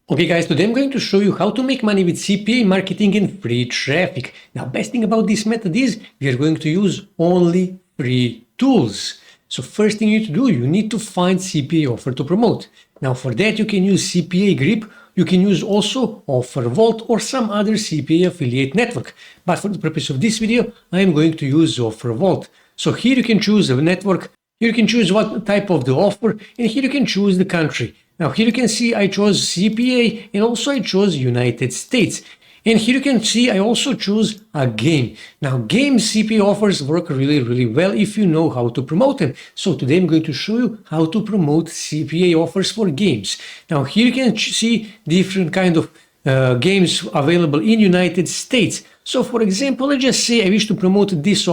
Okay guys, today I'm going to show you how to make money with CPA marketing and free traffic. Now, best thing about this method is we are going to use only free tools. So first thing you need to do, you need to find CPA offer to promote. Now for that you can use CPA Grip, you can use also Offer Vault or some other CPA affiliate network. But for the purpose of this video, I am going to use Offer Vault. So here you can choose a network, here you can choose what type of the offer, and here you can choose the country. Now here you can see I chose CPA and also I chose United States. And here you can see I also choose a game. Now game CPA offers work really well if you know how to promote them. So today I'm going to show you how to promote CPA offers for games. Now here you can see different kind of games available in United States. So for example, let's just say I wish to promote this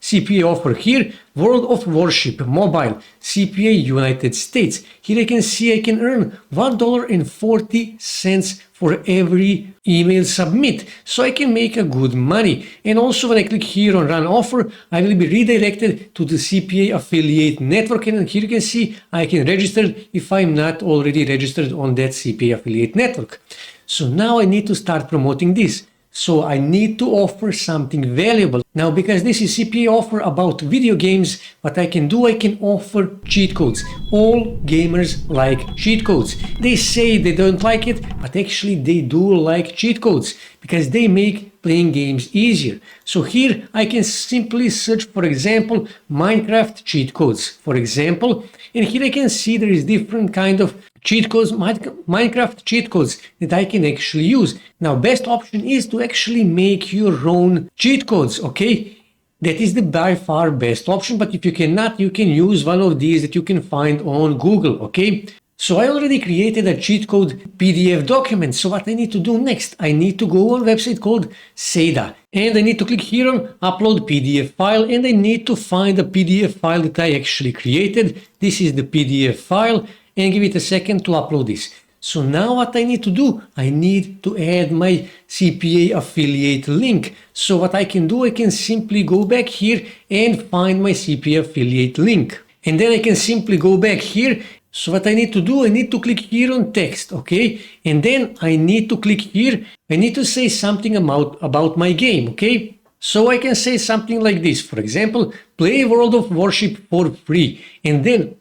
CPA offer here, World of Warship Mobile, CPA United States. Here I can see I can earn $1.40 for every email submit. So I can make a good money. And also when I click here on Run Offer, I will be redirected to the CPA affiliate network. And here you can see I can register if I'm not already registered on that CPA affiliate network. So now I need to start promoting this. So I need to offer something valuable. Now, because this is CPA offer about video games, what I can do, I can offer cheat codes. All gamers like cheat codes. They say they don't like it, but actually they do like cheat codes because they make playing games easier. So here I can simply search, for example, Minecraft cheat codes, for example, and here I can see there is different kind of cheat codes, Minecraft cheat codes that I can actually use. Now, best option is to actually make your own cheat codes, okay? That is the by far best option, but if you cannot, you can use one of these that you can find on Google, okay? So I already created a cheat code PDF document. So what I need to do next, I need to go on a website called Seda, and I need to click here on upload PDF file, and I need to find a PDF file that I actually created. This is the PDF file, and give it a second to upload this. So now what I need to do, I need to add my CPA affiliate link. So what I can do, I can simply go back here and find my CPA affiliate link. And then I can simply go back here. So what I need to do, I need to click here on text, okay? And then I need to click here. I need to say something about my game, okay? So I can say something like this. For example, play World of Warship for free. And then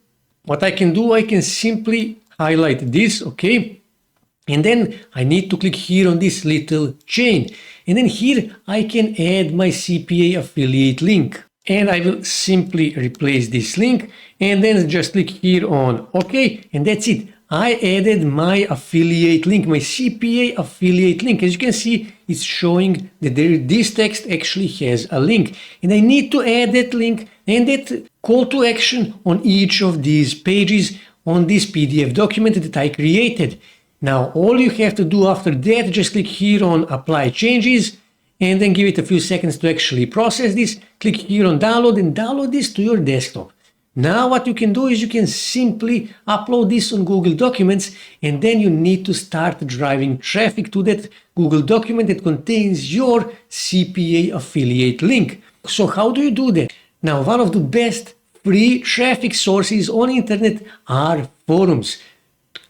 what I can do, I can simply highlight this, okay? And then I need to click here on this little chain. And then here I can add my CPA affiliate link. And I will simply replace this link and then just click here on OK. And that's it. I added my affiliate link, my CPA affiliate link. As you can see, it's showing that this text actually has a link. And I need to add that link and that call to action on each of these pages on this PDF document that I created. Now, all you have to do after that, just click here on Apply Changes and then give it a few seconds to actually process this. Click here on Download and download this to your desktop. Now what you can do is you can simply upload this on Google Documents, and then you need to start driving traffic to that Google document that contains your CPA affiliate link. So how do you do that? Now, one of the best free traffic sources on internet are forums.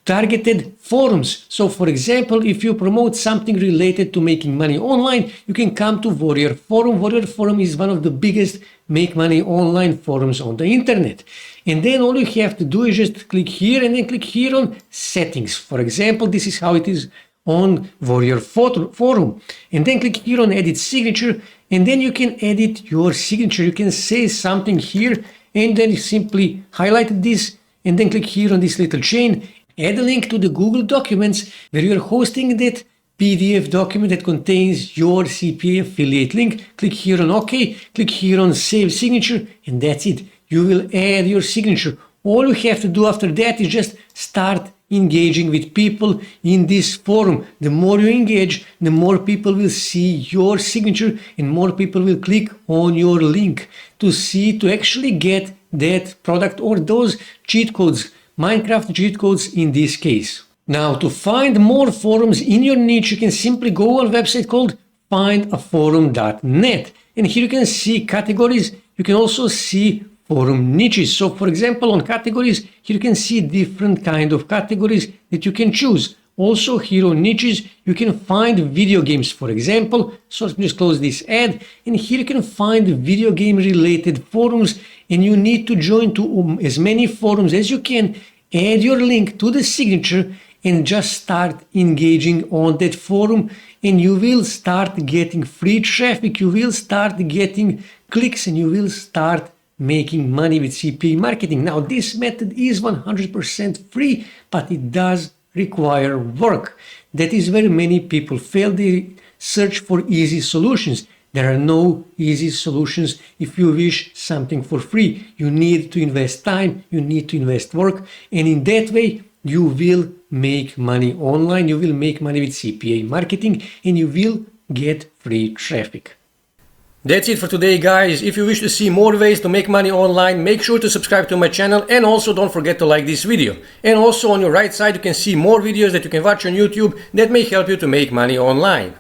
Targeted forums. So for example, if you promote something related to making money online, you can come to Warrior Forum. Warrior Forum is one of the biggest make money online forums on the internet. And then all you have to do is just click here and then click here on settings. For example, this is how it is on Warrior Forum. And then click here on edit signature, and then you can edit your signature. You can say something here and then you simply highlight this and then click here on this little chain. Add a link to the Google Documents where you're hosting that PDF document that contains your CPA affiliate link. Click here on OK, click here on Save Signature, and that's it. You will add your signature. All you have to do after that is just start engaging with people in this forum. The more you engage, the more people will see your signature and more people will click on your link to actually get that product or those cheat codes. Minecraft cheat codes in this case. Now, to find more forums in your niche, you can simply go on a website called findaforum.net. And here you can see categories. You can also see forum niches. So for example, on categories, here you can see different kind of categories that you can choose. Also here on niches, you can find video games, for example. So let's just close this ad, and here you can find video game related forums, and you need to join to as many forums as you can. Add your link to the signature and just start engaging on that forum, and you will start getting free traffic, you will start getting clicks, and you will start making money with CPA marketing. Now, this method is 100% free, but it does require work. That is where many people fail. They search for easy solutions. There are no easy solutions. If you wish something for free, you need to invest time, you need to invest work, and in that way, you will make money online, you will make money with CPA marketing, and you will get free traffic. That's it for today, guys. If you wish to see more ways to make money online, make sure to subscribe to my channel, and also don't forget to like this video. And also on your right side, you can see more videos that you can watch on YouTube that may help you to make money online.